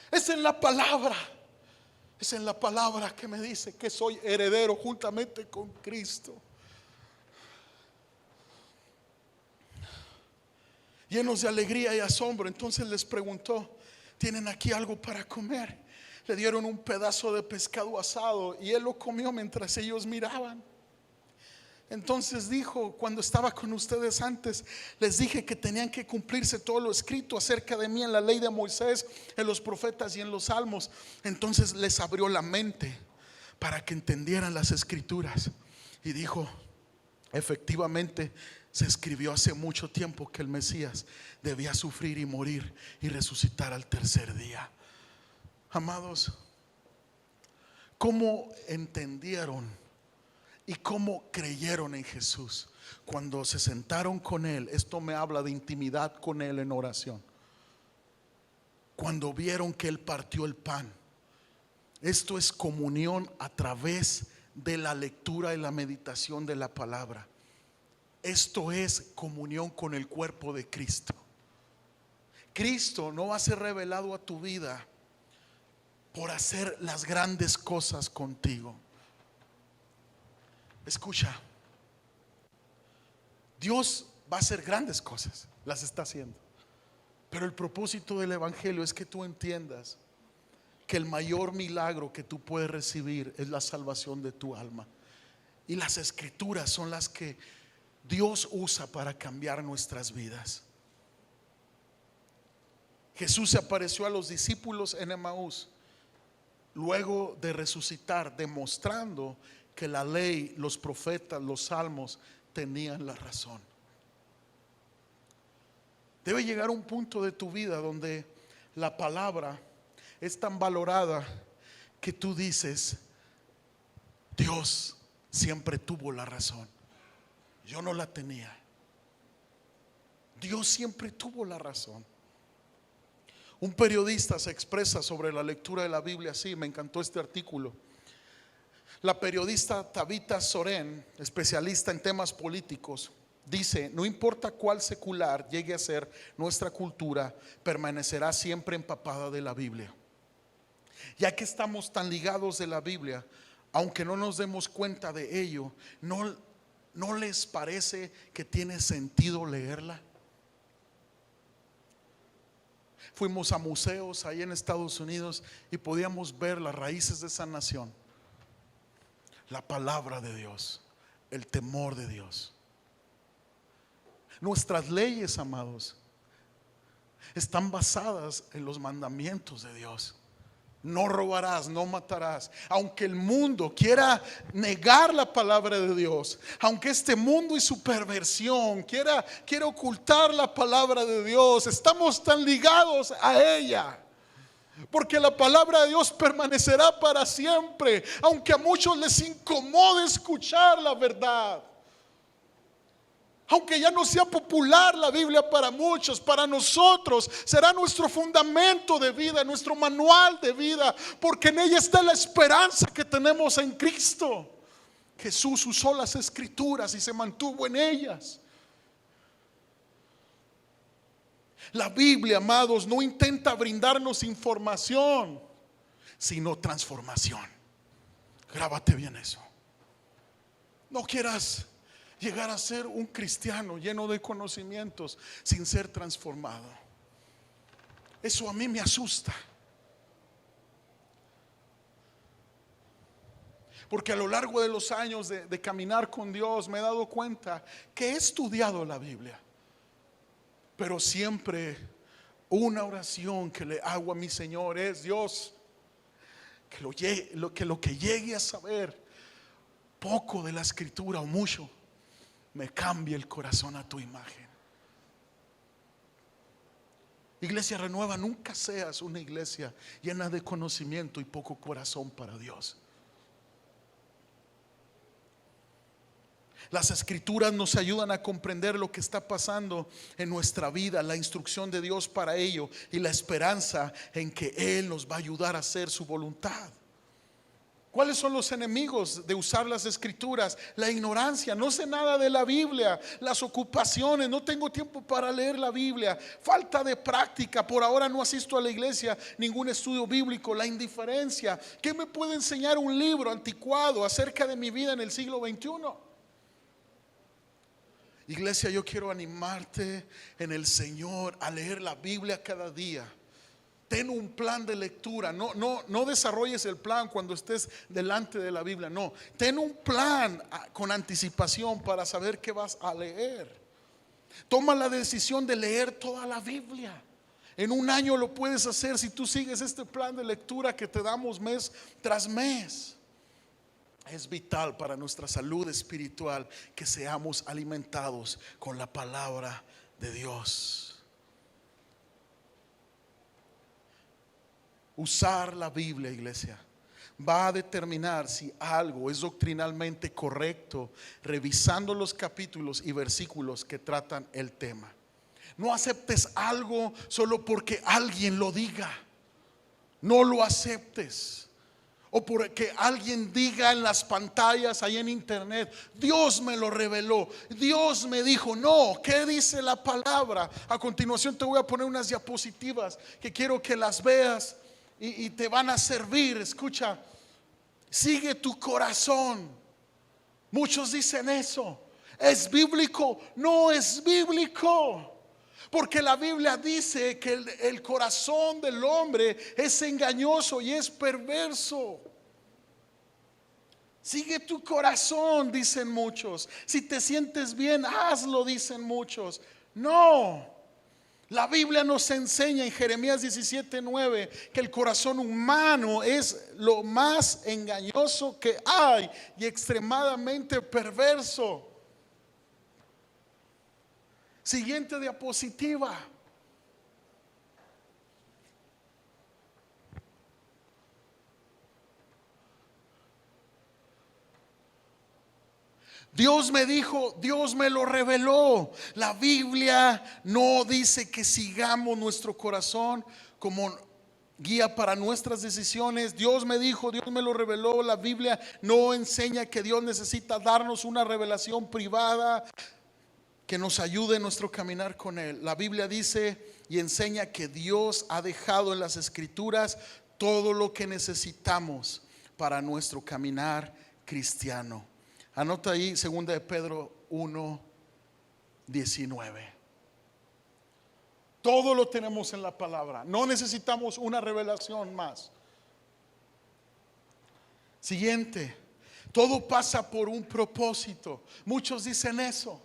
Es en la palabra. Es en la palabra que me dice que soy heredero juntamente con Cristo. Llenos de alegría y asombro, entonces les preguntó: ¿tienen aquí algo para comer? Le dieron un pedazo de pescado asado y él lo comió mientras ellos miraban. Entonces dijo: cuando estaba con ustedes antes, les dije que tenían que cumplirse todo lo escrito acerca de mí en la ley de Moisés, en los profetas y en los salmos. Entonces les abrió la mente para que entendieran las escrituras y dijo: efectivamente, se escribió hace mucho tiempo que el Mesías debía sufrir y morir y resucitar al tercer día. Amados, ¿cómo entendieron y cómo creyeron en Jesús? Cuando se sentaron con Él. Esto me habla de intimidad con Él en oración. cuando vieron que Él partió el pan. Esto es comunión a través de la lectura y la meditación de la palabra. Esto es comunión con el cuerpo de Cristo. Cristo no va a ser revelado a tu vida por hacer las grandes cosas contigo. Escucha, Dios va a hacer grandes cosas, las está haciendo. Pero el propósito del evangelio es que tú entiendas que el mayor milagro que tú puedes recibir es la salvación de tu alma. Y las escrituras son las que Dios usa para cambiar nuestras vidas. Jesús se apareció a los discípulos en Emaús luego de resucitar, demostrando que la ley, los profetas, los salmos tenían la razón. Debe llegar un punto de tu vida donde la palabra es tan valorada que tú dices: Dios siempre tuvo la razón, yo no la tenía. Dios siempre tuvo la razón. Un periodista se expresa sobre la lectura de la Biblia así, me encantó este artículo. La periodista Tabitha Soren, especialista en temas políticos, dice: no importa cuál secular llegue a ser nuestra cultura, permanecerá siempre empapada de la Biblia. Ya que estamos tan ligados de la Biblia, aunque no nos demos cuenta de ello, ¿no les parece que tiene sentido leerla? Fuimos a museos ahí en Estados Unidos y podíamos ver las raíces de esa nación. La palabra de Dios, el temor de Dios. Nuestras leyes, amados, están basadas en los mandamientos de Dios. No robarás, no matarás. Aunque el mundo quiera negar la palabra de Dios, aunque este mundo y su perversión quiera ocultar la palabra de Dios, estamos tan ligados a ella, porque la palabra de Dios permanecerá para siempre, aunque a muchos les incomode escuchar la verdad. Aunque ya no sea popular la Biblia para muchos, para nosotros será nuestro fundamento de vida, nuestro manual de vida, porque en ella está la esperanza que tenemos en Cristo. Jesús usó las escrituras y se mantuvo en ellas. La Biblia, amados, no intenta brindarnos información, sino transformación. Grábate bien eso. No quieras llegar a ser un cristiano lleno de conocimientos sin ser transformado. Eso a mí me asusta, porque a lo largo de los años de caminar con Dios me he dado cuenta que he estudiado la Biblia, pero siempre una oración que le hago a mi Señor es: Dios, que lo que llegue a saber poco de la escritura o mucho, me cambie el corazón a tu imagen. Iglesia Renueva, nunca seas una iglesia llena de conocimiento y poco corazón para Dios. Las escrituras nos ayudan a comprender lo que está pasando en nuestra vida, la instrucción de Dios para ello y la esperanza en que Él nos va a ayudar a hacer su voluntad. ¿Cuáles son los enemigos de usar las escrituras? La ignorancia, no sé nada de la Biblia, las ocupaciones, no tengo tiempo para leer la Biblia, falta de práctica, por ahora no asisto a la iglesia, ningún estudio bíblico, la indiferencia. ¿Qué me puede enseñar un libro anticuado acerca de mi vida en el siglo XXI? Iglesia, yo quiero animarte en el Señor a leer la Biblia cada día. Ten un plan de lectura. No desarrolles el plan cuando estés delante de la Biblia. No, ten un plan con anticipación para saber qué vas a leer. Toma la decisión de leer toda la Biblia. En un año lo puedes hacer si tú sigues este plan de lectura que te damos mes tras mes. Es vital para nuestra salud espiritual que seamos alimentados con la palabra de Dios. Usar la Biblia, iglesia, va a determinar si algo es doctrinalmente correcto, revisando los capítulos y versículos que tratan el tema. No aceptes algo solo porque alguien lo diga. No lo aceptes. O porque alguien diga en las pantallas, ahí en internet, Dios me lo reveló, Dios me dijo. No, ¿qué dice la palabra? A continuación te voy a poner unas diapositivas que quiero que las veas y te van a servir. Escucha, sigue tu corazón. Muchos dicen eso. ¿Es bíblico? No es bíblico. Porque la Biblia dice que el corazón del hombre es engañoso y es perverso. Sigue tu corazón, dicen muchos. Si te sientes bien, hazlo, dicen muchos. No. La Biblia nos enseña en Jeremías 17:9 que el corazón humano es lo más engañoso que hay y extremadamente perverso. Siguiente diapositiva. Dios me dijo, Dios me lo reveló. La Biblia no dice que sigamos nuestro corazón como guía para nuestras decisiones. Dios me dijo, Dios me lo reveló. La Biblia no enseña que Dios necesita darnos una revelación privada que nos ayude en nuestro caminar con Él. La Biblia dice y enseña que Dios ha dejado en las Escrituras todo lo que necesitamos para nuestro caminar cristiano. Anota ahí 2 de Pedro 1:19. Todo lo tenemos en la palabra. No necesitamos una revelación más. Siguiente. Todo pasa por un propósito. Muchos dicen eso.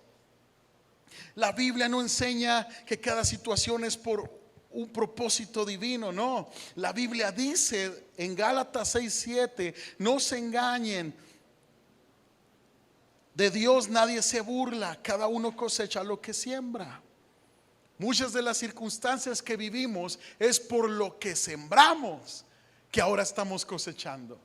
La Biblia no enseña que cada situación es por un propósito divino. No. La Biblia dice en Gálatas 6:7, no se engañen. De Dios nadie se burla, cada uno cosecha lo que siembra. Muchas de las circunstancias que vivimos es por lo que sembramos que ahora estamos cosechando.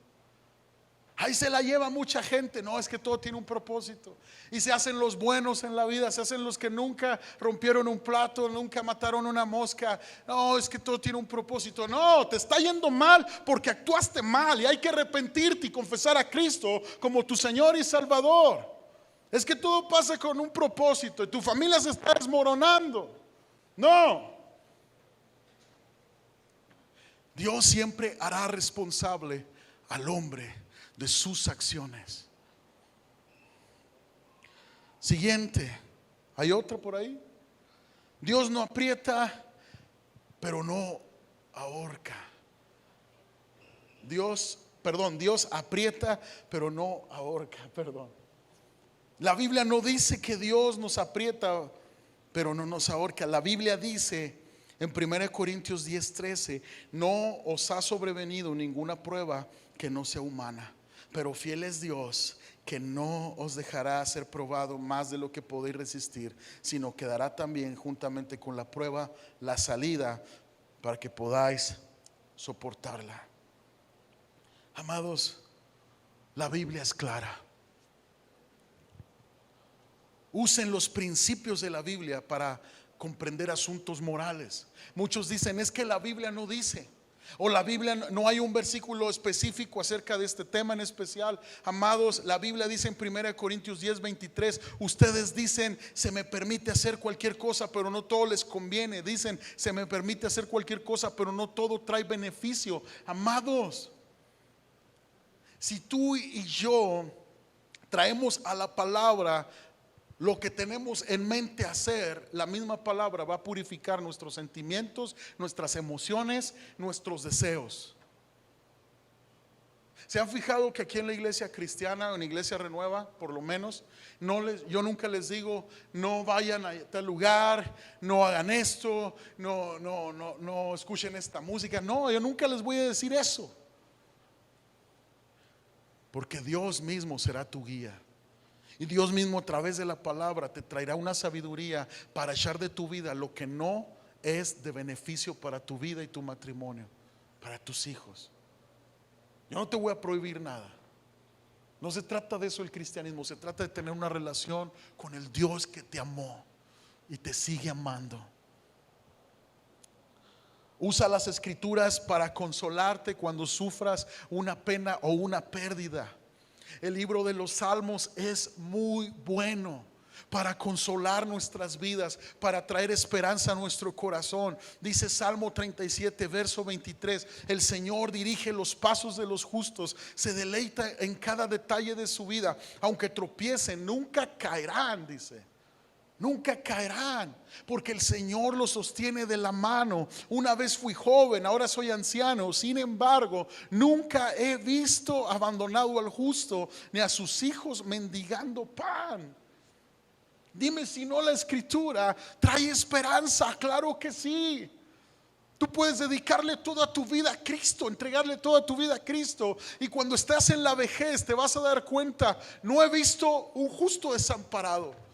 Ahí se la lleva mucha gente. No, es que todo tiene un propósito. Y se hacen los buenos en la vida, se hacen los que nunca rompieron un plato, nunca mataron una mosca. No, es que todo tiene un propósito. No, te está yendo mal porque actuaste mal y hay que arrepentirte y confesar a Cristo como tu Señor y Salvador. Es que todo pasa con un propósito y tu familia se está desmoronando. No. Dios siempre hará responsable al hombre de sus acciones. Siguiente. ¿Hay otro por ahí? Dios no aprieta, pero no ahorca. Dios aprieta, pero no ahorca, perdón. La Biblia no dice que Dios nos aprieta, pero no nos ahorca. La Biblia dice en 1 Corintios 10:13, no os ha sobrevenido ninguna prueba que no sea humana, pero fiel es Dios, que no os dejará ser probado más de lo que podéis resistir, sino que dará también juntamente con la prueba la salida para que podáis soportarla. Amados, la Biblia es clara. Usen los principios de la Biblia para comprender asuntos morales. Muchos dicen, es que la Biblia no dice, o la Biblia no hay un versículo específico acerca de este tema en especial. Amados, la Biblia dice en 1 Corintios 10:23, ustedes dicen, se me permite hacer cualquier cosa, pero no todo les conviene. Dicen, se me permite hacer cualquier cosa, pero no todo trae beneficio. Amados, si tú y yo traemos a la palabra lo que tenemos en mente hacer, la misma palabra va a purificar nuestros sentimientos, nuestras emociones, nuestros deseos. ¿Se han fijado que aquí en la iglesia cristiana o en la iglesia Renueva, por lo menos, yo nunca les digo, no vayan a tal lugar, no hagan esto, no escuchen esta música? No, yo nunca les voy a decir eso, porque Dios mismo será tu guía. Y Dios mismo a través de la palabra te traerá una sabiduría para echar de tu vida lo que no es de beneficio para tu vida y tu matrimonio, para tus hijos. Yo no te voy a prohibir nada. No se trata de eso el cristianismo. Se trata de tener una relación con el Dios que te amó, y te sigue amando. Usa las escrituras para consolarte cuando sufras una pena o una pérdida. El libro de los Salmos es muy bueno para consolar nuestras vidas, para traer esperanza a nuestro corazón. Dice Salmo 37, verso 23: el Señor dirige los pasos de los justos, se deleita en cada detalle de su vida. Aunque tropiecen, nunca caerán, dice. Nunca caerán, porque el Señor los sostiene de la mano. Una vez fui joven, ahora soy anciano. Sin embargo, nunca he visto abandonado al justo, ni a sus hijos mendigando pan. Dime si no la escritura trae esperanza. Claro que sí. Tú puedes dedicarle toda tu vida a Cristo, entregarle toda tu vida a Cristo, y cuando estás en la vejez te vas a dar cuenta: no he visto un justo desamparado.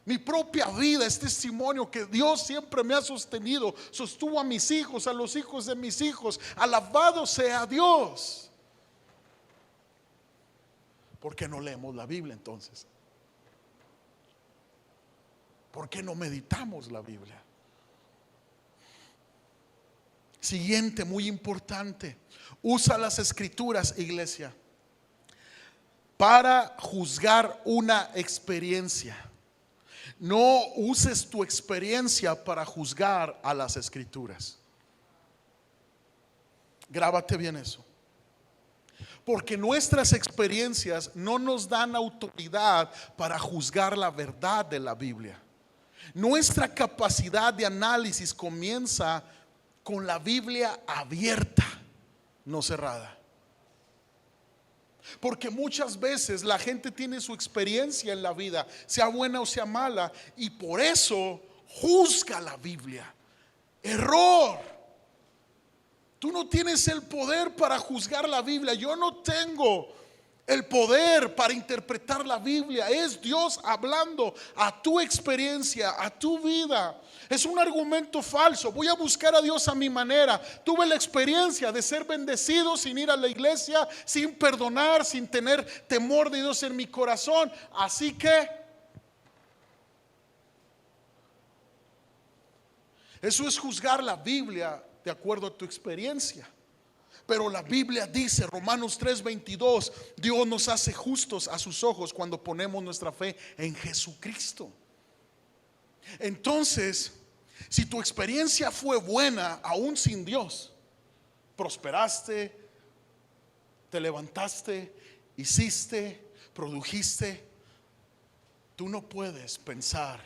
Mi propia vida es testimonio que Dios siempre me ha sostenido, sostuvo a mis hijos, a los hijos de mis hijos. Alabado sea Dios. ¿Por qué no leemos la Biblia entonces? ¿Por qué no meditamos la Biblia? Siguiente, muy importante: usa las escrituras, iglesia, para juzgar una experiencia. No uses tu experiencia para juzgar a las escrituras. Grábate bien eso. Porque nuestras experiencias no nos dan autoridad para juzgar la verdad de la Biblia. Nuestra capacidad de análisis comienza con la Biblia abierta, no cerrada. Porque muchas veces la gente tiene su experiencia en la vida, sea buena o sea mala, y por eso juzga la Biblia. Error. Tú no tienes el poder para juzgar la Biblia. Yo no tengo el poder para interpretar la Biblia. Es Dios hablando a tu experiencia, a tu vida. Es un argumento falso. Voy a buscar a Dios a mi manera. Tuve la experiencia de ser bendecido sin ir a la iglesia, sin perdonar, sin tener temor de Dios en mi corazón. Así que eso es juzgar la Biblia de acuerdo a tu experiencia. Pero la Biblia dice, Romanos 3:22, Dios nos hace justos a sus ojos cuando ponemos nuestra fe en Jesucristo. Entonces, si tu experiencia fue buena aún sin Dios, prosperaste, te levantaste, hiciste, produjiste, tú no puedes pensar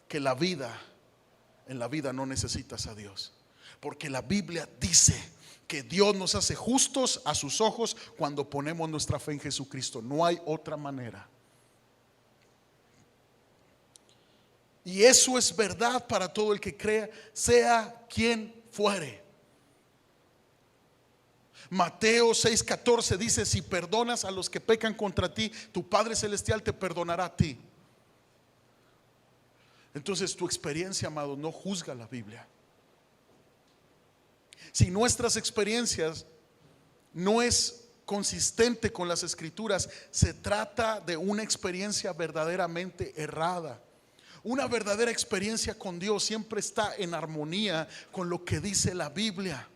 que en la vida no necesitas a Dios. Porque la Biblia dice que Dios nos hace justos a sus ojos cuando ponemos nuestra fe en Jesucristo. No hay otra manera. Y eso es verdad para todo el que crea, sea quien fuere. Mateo 6:14 dice: si perdonas a los que pecan contra ti, tu Padre Celestial te perdonará a ti. Entonces tu experiencia, amado, no juzga la Biblia. Si nuestras experiencias no es consistente con las escrituras, se trata de una experiencia verdaderamente errada. Una verdadera experiencia con Dios siempre está en armonía con lo que dice la Biblia.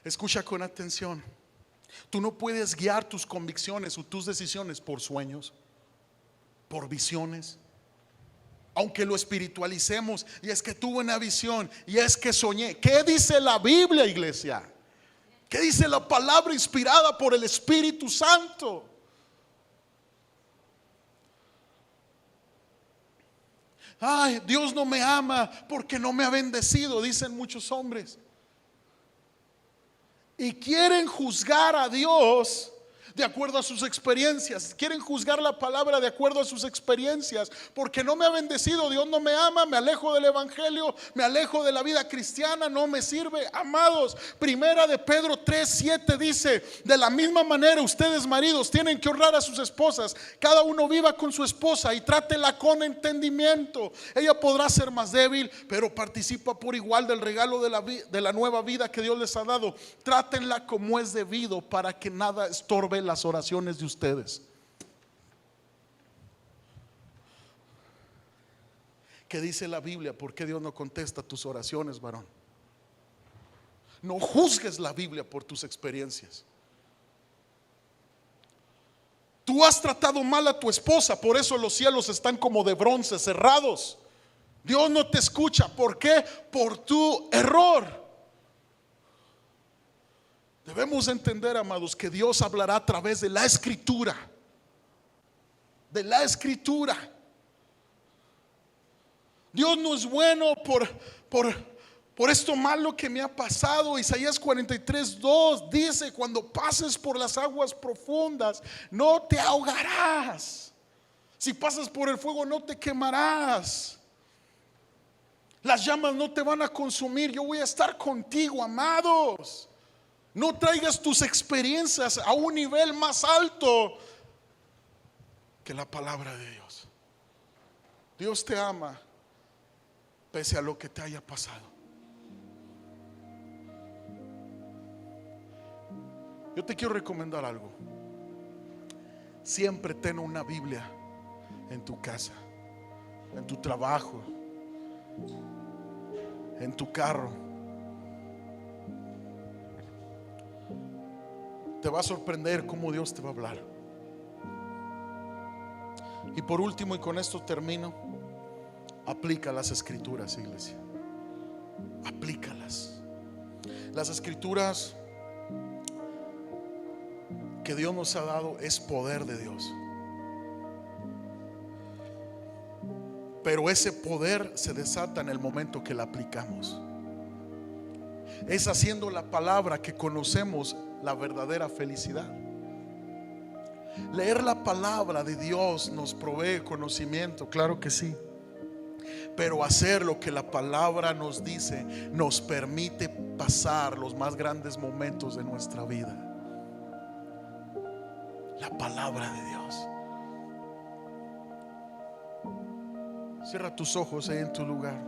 Escucha con atención. Tú no puedes guiar tus convicciones o tus decisiones por sueños, por visiones. Aunque lo espiritualicemos, y es que tuve una visión, y es que soñé. ¿Qué dice la Biblia, iglesia? ¿Qué dice la palabra inspirada por el Espíritu Santo? Ay, Dios no me ama porque no me ha bendecido, dicen muchos hombres. Y quieren juzgar a Dios de acuerdo a sus experiencias. Quieren juzgar la palabra de acuerdo a sus experiencias. Porque no me ha bendecido, Dios no me ama, me alejo del evangelio, me alejo de la vida cristiana, no me sirve. Amados, primera de Pedro 3:7 dice: de la misma manera ustedes, maridos, tienen que honrar a sus esposas. Cada uno viva con su esposa y trátela con entendimiento. Ella podrá ser más débil, pero participa por igual del regalo de la nueva vida que Dios les ha dado. Trátenla como es debido, para que nada estorbe las oraciones de ustedes. ¿Qué dice la Biblia? ¿Por qué Dios no contesta tus oraciones, varón? No juzgues la Biblia por tus experiencias. Tú has tratado mal a tu esposa, por eso los cielos están como de bronce, cerrados. Dios no te escucha. ¿Por qué? Por tu error. Debemos entender, amados, que Dios hablará a través de la Escritura. De la Escritura. Dios no es bueno por esto malo que me ha pasado. Isaías 43:2 dice: cuando pases por las aguas profundas, no te ahogarás. Si pasas por el fuego, no te quemarás. Las llamas no te van a consumir. Yo voy a estar contigo, amados. No traigas tus experiencias a un nivel más alto que la palabra de Dios. Dios te ama pese a lo que te haya pasado. Yo te quiero recomendar algo. Siempre ten una Biblia en tu casa, en tu trabajo, en tu carro. Te va a sorprender cómo Dios te va a hablar. Y por último, y con esto termino, aplica las Escrituras, iglesia. Aplícalas. Las Escrituras que Dios nos ha dado es poder de Dios. Pero ese poder se desata en el momento que la aplicamos. Es haciendo la palabra que conocemos la verdadera felicidad. Leer la palabra de Dios nos provee conocimiento, claro que sí. Pero hacer lo que la palabra nos dice nos permite pasar los más grandes momentos de nuestra vida. La palabra de Dios. Cierra tus ojos ahí en tu lugar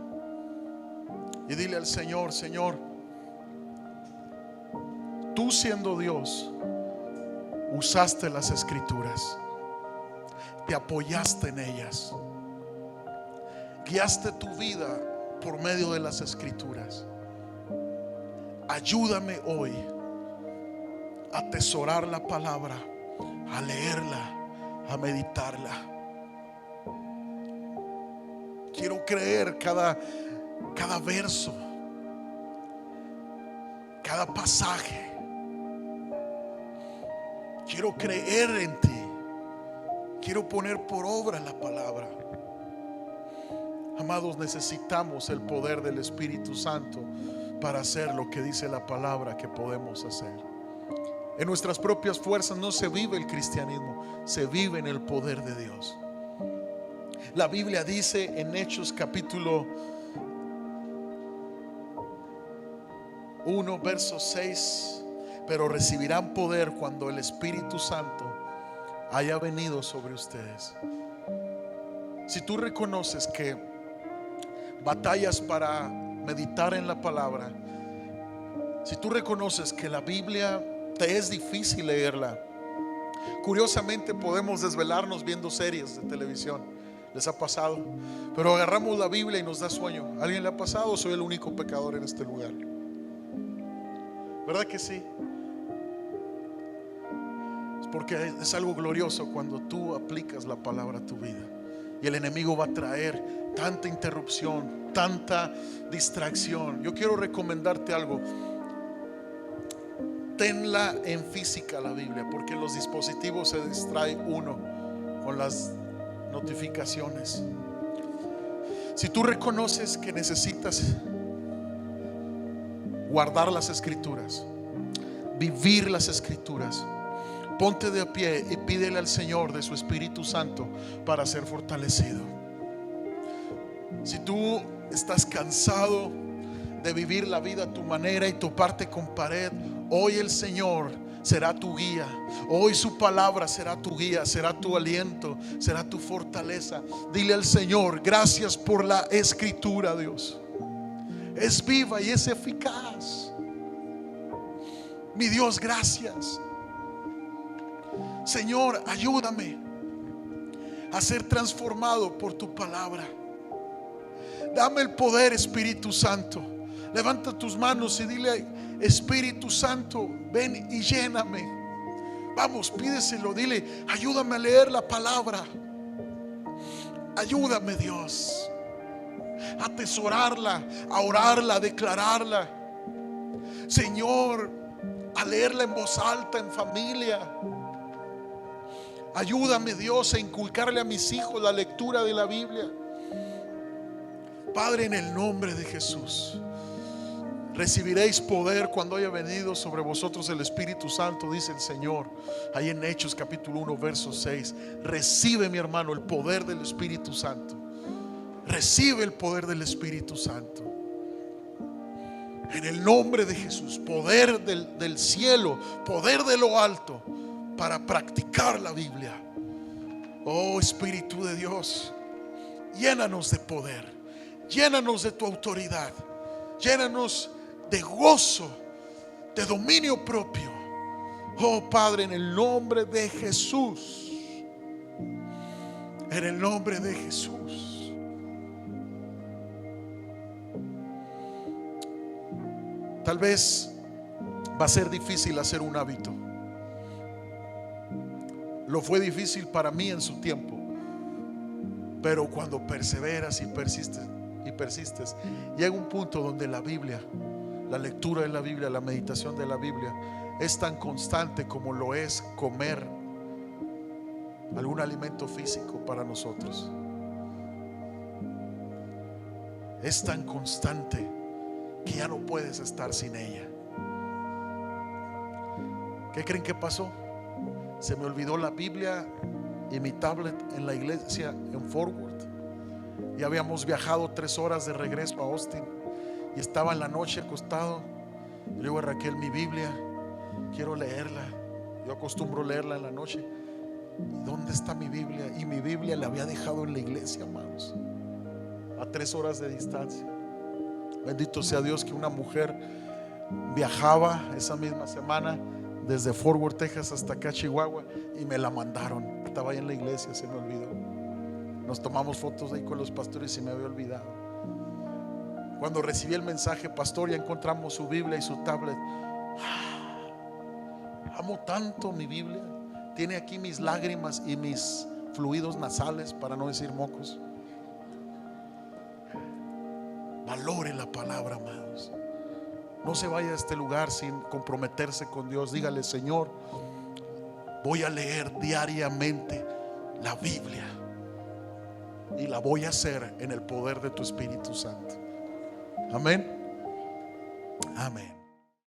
y dile al Señor: Señor, tú siendo Dios, usaste las Escrituras, te apoyaste en ellas, guiaste tu vida por medio de las Escrituras. Ayúdame hoy a atesorar la palabra, a leerla, a meditarla. Quiero creer cada verso, cada pasaje. Quiero creer en ti. Quiero poner por obra la palabra. Amados, necesitamos el poder del Espíritu Santo para hacer lo que dice la palabra que podemos hacer. En nuestras propias fuerzas no se vive el cristianismo, se vive en el poder de Dios. La Biblia dice en Hechos capítulo 1 verso 6: pero recibirán poder cuando el Espíritu Santo haya venido sobre ustedes. Si tú reconoces que batallas para meditar en la palabra, si tú reconoces que la Biblia te es difícil leerla, curiosamente podemos desvelarnos viendo series de televisión. ¿Les ha pasado? Pero agarramos la Biblia y nos da sueño. ¿A alguien le ha pasado o soy el único pecador en este lugar? ¿Verdad que sí? Es porque es algo glorioso cuando tú aplicas la palabra a tu vida. Y el enemigo va a traer tanta interrupción, tanta distracción. Yo quiero recomendarte algo. Tenla en física la Biblia, porque en los dispositivos se distrae uno con las notificaciones. Si tú reconoces que necesitas guardar las Escrituras, vivir las Escrituras, ponte de pie y pídele al Señor de su Espíritu Santo para ser fortalecido. Si tú estás cansado de vivir la vida a tu manera y toparte con pared, hoy el Señor será tu guía. Hoy su palabra será tu guía, será tu aliento, será tu fortaleza. Dile al Señor: gracias por la Escritura, Dios. Es viva y es eficaz. Mi Dios, gracias. Señor, ayúdame a ser transformado por tu palabra. Dame el poder, Espíritu Santo. Levanta tus manos y dile: Espíritu Santo, ven y lléname. Vamos, pídeselo, dile: ayúdame a leer la palabra. Ayúdame, Dios, a atesorarla, a orarla, a declararla. Señor, a leerla en voz alta, en familia. Ayúdame, Dios, a inculcarle a mis hijos la lectura de la Biblia. Padre, en el nombre de Jesús, recibiréis poder cuando haya venido sobre vosotros el Espíritu Santo, dice el Señor ahí en Hechos capítulo 1 verso 6. Recibe, mi hermano, el poder del Espíritu Santo. Recibe el poder del Espíritu Santo. En el nombre de Jesús, poder del cielo, poder de lo alto, para practicar la Biblia. Oh Espíritu de Dios, llénanos de poder. Llénanos de tu autoridad. Llénanos de gozo, de dominio propio. Oh Padre, en el nombre de Jesús. En el nombre de Jesús. Tal vez va a ser difícil hacer un hábito. Lo fue difícil para mí en su tiempo. Pero cuando perseveras y persistes, llega un punto donde la Biblia, la lectura de la Biblia, la meditación de la Biblia es tan constante como lo es comer algún alimento físico para nosotros. Es tan constante que ya no puedes estar sin ella. ¿Qué creen que pasó? Se me olvidó la Biblia y mi tablet en la iglesia en Fort Worth. Ya habíamos viajado 3 horas de regreso a Austin y estaba en la noche acostado. Y le digo a Raquel: mi Biblia, quiero leerla. Yo acostumbro leerla en la noche. ¿Y dónde está mi Biblia? Y mi Biblia la había dejado en la iglesia, amados, a 3 horas de distancia. Bendito sea Dios que una mujer viajaba esa misma semana desde Fort Worth, Texas hasta acá, Chihuahua, y me la mandaron. Estaba ahí en la iglesia, se me olvidó. Nos tomamos fotos ahí con los pastores y me había olvidado. Cuando recibí el mensaje: pastor, ya encontramos su Biblia y su tablet. Amo tanto mi Biblia. Tiene aquí mis lágrimas y mis fluidos nasales, para no decir mocos. Valore la palabra, amados. No se vaya a este lugar sin comprometerse con Dios. Dígale: Señor, voy a leer diariamente la Biblia y la voy a hacer en el poder de tu Espíritu Santo. Amén. Amén.